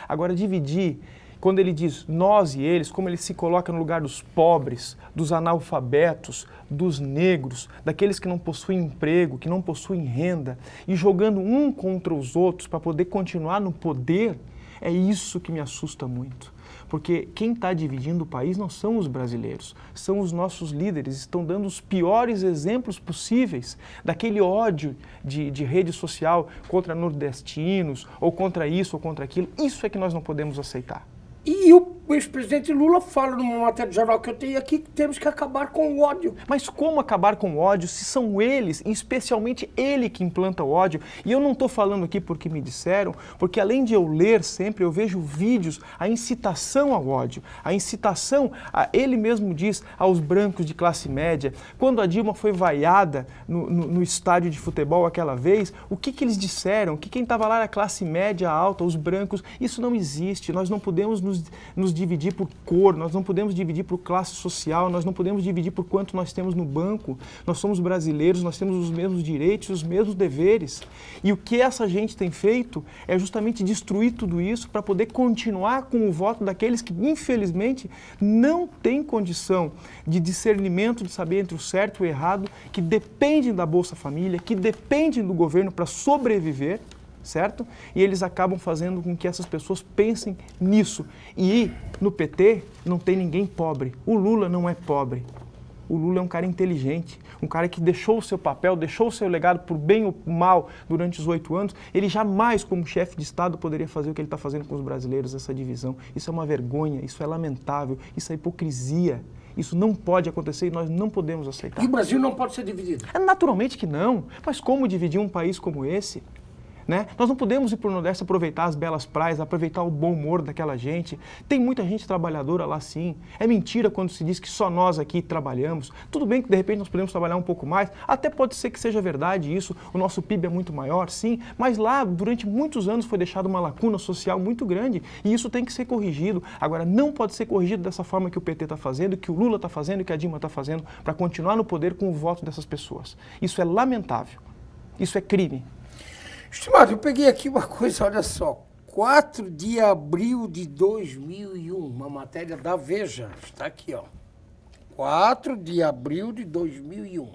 Agora, dividir, quando ele diz nós e eles, como ele se coloca no lugar dos pobres, dos analfabetos, dos negros, daqueles que não possuem emprego, que não possuem renda, e jogando um contra os outros para poder continuar no poder, é isso que me assusta muito. Porque quem está dividindo o país não são os brasileiros, são os nossos líderes, estão dando os piores exemplos possíveis daquele ódio de rede social contra nordestinos, ou contra isso, ou contra aquilo. Isso é que nós não podemos aceitar. E o ex-presidente Lula fala numa matéria de jornal que eu tenho aqui que temos que acabar com o ódio. Mas como acabar com o ódio se são eles, e especialmente ele que implanta o ódio? E eu não estou falando aqui porque me disseram, porque além de eu ler sempre, eu vejo vídeos, a incitação ao ódio, a incitação, ele mesmo diz, aos brancos de classe média. Quando a Dilma foi vaiada no estádio de futebol aquela vez, o que eles disseram? Que quem estava lá era a classe média alta, os brancos. Isso não existe, nós não podemos nos dividir por cor, nós não podemos dividir por classe social, nós não podemos dividir por quanto nós temos no banco. Nós somos brasileiros, nós temos os mesmos direitos, os mesmos deveres. E o que essa gente tem feito é justamente destruir tudo isso para poder continuar com o voto daqueles que, infelizmente, não têm condição de discernimento, de saber entre o certo e o errado, que dependem da Bolsa Família, que dependem do governo para sobreviver, certo? E eles acabam fazendo com que essas pessoas pensem nisso. E no PT não tem ninguém pobre. O Lula não é pobre. O Lula é um cara inteligente, um cara que deixou o seu papel, deixou o seu legado por bem ou mal durante os 8 anos. Ele jamais, como chefe de Estado, poderia fazer o que ele está fazendo com os brasileiros, essa divisão. Isso é uma vergonha, isso é lamentável, isso é hipocrisia. Isso não pode acontecer e nós não podemos aceitar. E o Brasil não pode ser dividido? Naturalmente que não, mas como dividir um país como esse? Né? Nós não podemos ir para o Nordeste aproveitar as belas praias, aproveitar o bom humor daquela gente. Tem muita gente trabalhadora lá sim. É mentira quando se diz que só nós aqui trabalhamos. Tudo bem que de repente nós podemos trabalhar um pouco mais, até pode ser que seja verdade isso, o nosso PIB é muito maior, sim, mas lá durante muitos anos foi deixada uma lacuna social muito grande e isso tem que ser corrigido. Agora, não pode ser corrigido dessa forma que o PT está fazendo, que o Lula está fazendo, que a Dilma está fazendo, para continuar no poder com o voto dessas pessoas. Isso é lamentável. Isso é crime. Estimado, eu peguei aqui uma coisa, olha só, 4 de abril de 2001, uma matéria da Veja, está aqui, ó, 4 de abril de 2001.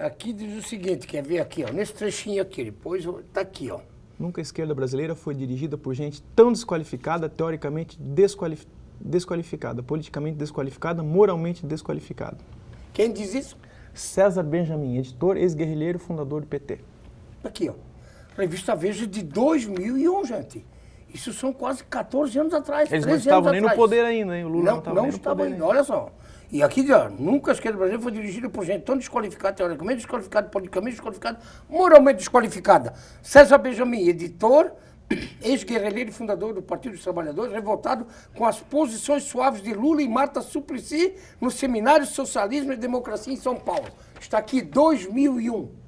Aqui diz o seguinte, quer ver aqui, ó, nesse trechinho aqui, depois está aqui, ó. Nunca a esquerda brasileira foi dirigida por gente tão desqualificada, teoricamente desqualificada, politicamente desqualificada, moralmente desqualificada. Quem diz isso? César Benjamin, editor, ex-guerrilheiro, fundador do PT. Aqui, ó. Revista Veja de 2001, gente. Isso são quase 14 anos atrás, 13 anos atrás. Eles não estavam nem no poder ainda, hein? O Lula não estava ainda, olha só. E aqui, ó, nunca a esquerda brasileira foi dirigida por gente tão desqualificada, teoricamente desqualificada, politicamente desqualificada, moralmente desqualificada. César Benjamin, editor, ex-guerrilheiro e fundador do Partido dos Trabalhadores, revoltado com as posições suaves de Lula e Marta Suplicy no Seminário Socialismo e Democracia em São Paulo. Está aqui, 2001.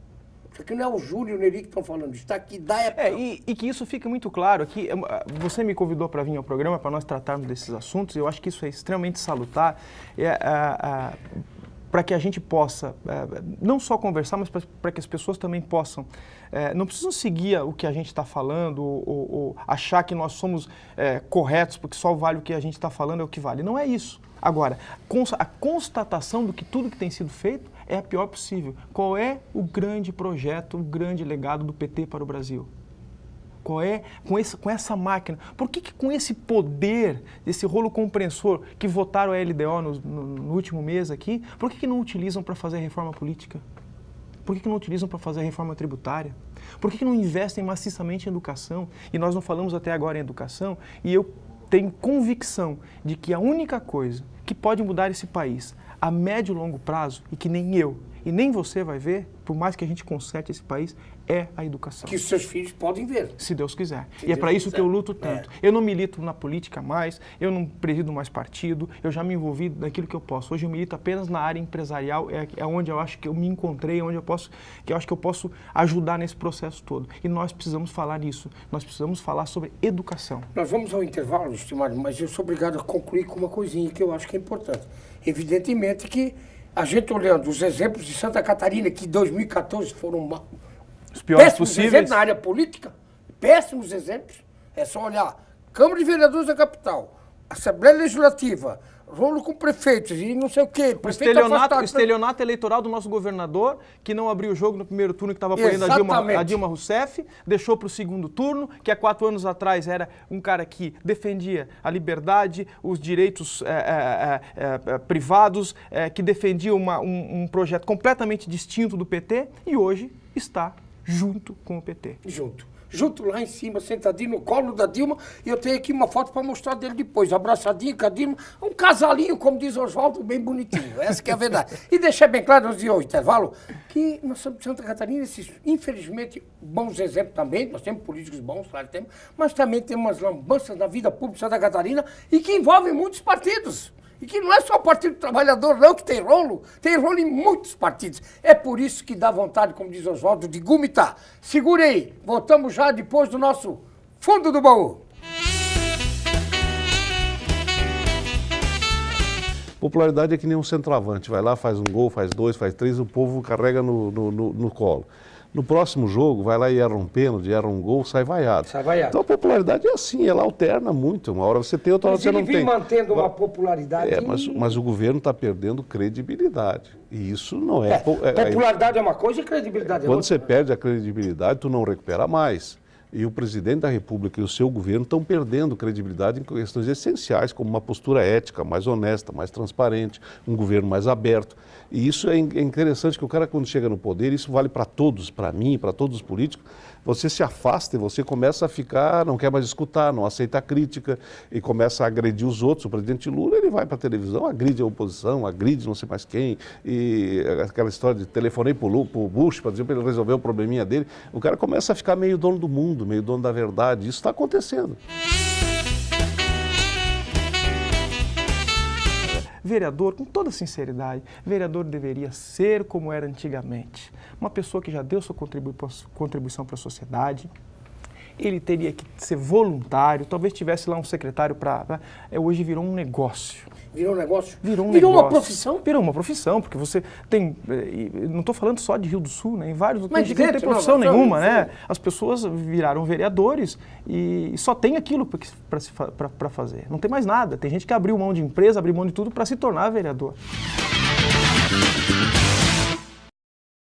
Isso aqui não é o Júlio e o Neri que estão falando, está aqui da época. E que isso fique muito claro aqui. Você me convidou para vir ao programa para nós tratarmos desses assuntos, eu acho que isso é extremamente salutar, para que a gente possa não só conversar, mas para que as pessoas também possam, não precisam seguir o que a gente está falando ou achar que nós somos corretos, porque só vale o que a gente está falando é o que vale. Não é isso. Agora, a constatação do que tudo que tem sido feito é a pior possível. Qual é o grande projeto, o grande legado do PT para o Brasil? Qual é, com essa máquina? Por que com esse poder, esse rolo compressor que votaram a LDO no último mês aqui, por que não utilizam para fazer a reforma política? Por que não utilizam para fazer a reforma tributária? Por que não investem maciçamente em educação? E nós não falamos até agora em educação, e eu tenho convicção de que a única coisa que pode mudar esse país a médio e longo prazo, e que nem eu e nem você vai ver, por mais que a gente conserte esse país, é a educação. Que os seus filhos podem ver. Se Deus quiser. E é para isso que eu luto tanto. Eu não milito na política mais, eu não presido mais partido, eu já me envolvi naquilo que eu posso. Hoje eu milito apenas na área empresarial, é onde eu acho que eu me encontrei, onde eu acho que eu posso ajudar nesse processo todo. E nós precisamos falar nisso, nós precisamos falar sobre educação. Nós vamos ao intervalo, estimado, mas eu sou obrigado a concluir com uma coisinha que eu acho que é importante. Evidentemente que a gente olhando os exemplos de Santa Catarina, que em 2014 foram os piores péssimos possíveis exemplos na área política, péssimos exemplos, é só olhar Câmara de Vereadores da capital, Assembleia Legislativa, rolo com prefeitos e não sei o quê. O estelionato eleitoral do nosso governador, que não abriu o jogo no primeiro turno, que estava apoiando a Dilma Rousseff, deixou para o segundo turno, que há 4 anos atrás era um cara que defendia a liberdade, os direitos privados, que defendia um projeto completamente distinto do PT, e hoje está junto com o PT. Junto lá em cima, sentadinho no colo da Dilma, e eu tenho aqui uma foto para mostrar dele depois, abraçadinho com a Dilma, um casalinho, como diz Oswaldo, bem bonitinho, essa que é a verdade. E deixar bem claro, antes de hoje, intervalo, que nós somos de Santa Catarina, esses, infelizmente, bons exemplos também, nós temos políticos bons, claro, temos, mas também temos umas lambanças na vida pública de Santa Catarina e que envolvem muitos partidos. E que não é só o Partido Trabalhador, não, que tem rolo em muitos partidos. É por isso que dá vontade, como diz Oswaldo, de gumitar. Segure aí, voltamos já depois do nosso Fundo do Baú. Popularidade é que nem um centroavante, vai lá, faz um gol, faz 2, faz 3, o povo carrega no colo. No próximo jogo, vai lá e erra um pênalti, erra um gol, sai vaiado. Então a popularidade é assim, ela alterna muito. Uma hora você tem, outra hora você não tem. Ele vem mantendo uma popularidade... Mas o governo está perdendo credibilidade. E isso não é... Popularidade é uma coisa e credibilidade é outra. Quando você perde a credibilidade, tu não recupera mais. E o presidente da República e o seu governo estão perdendo credibilidade em questões essenciais, como uma postura ética mais honesta, mais transparente, um governo mais aberto. E isso é interessante que o cara, quando chega no poder, isso vale para todos, para mim, para todos os políticos, você se afasta e você começa a ficar, não quer mais escutar, não aceita a crítica e começa a agredir os outros. O presidente Lula, ele vai para a televisão, agride a oposição, agride não sei mais quem, e aquela história de telefonei para o Bush para dizer para ele resolver o probleminha dele. O cara começa a ficar meio dono do mundo, meio dono da verdade. Isso está acontecendo. Vereador, com toda sinceridade, vereador deveria ser como era antigamente. Uma pessoa que já deu sua contribuição para a sociedade, ele teria que ser voluntário, talvez tivesse lá um secretário para... Hoje virou um negócio. Virou um negócio? Virou uma profissão? Virou uma profissão, porque você tem... Não estou falando só de Rio do Sul, né? Em vários lugares não tem profissão nenhuma, né? As pessoas viraram vereadores e só tem aquilo para fazer. Não tem mais nada. Tem gente que abriu mão de empresa, abriu mão de tudo para se tornar vereador.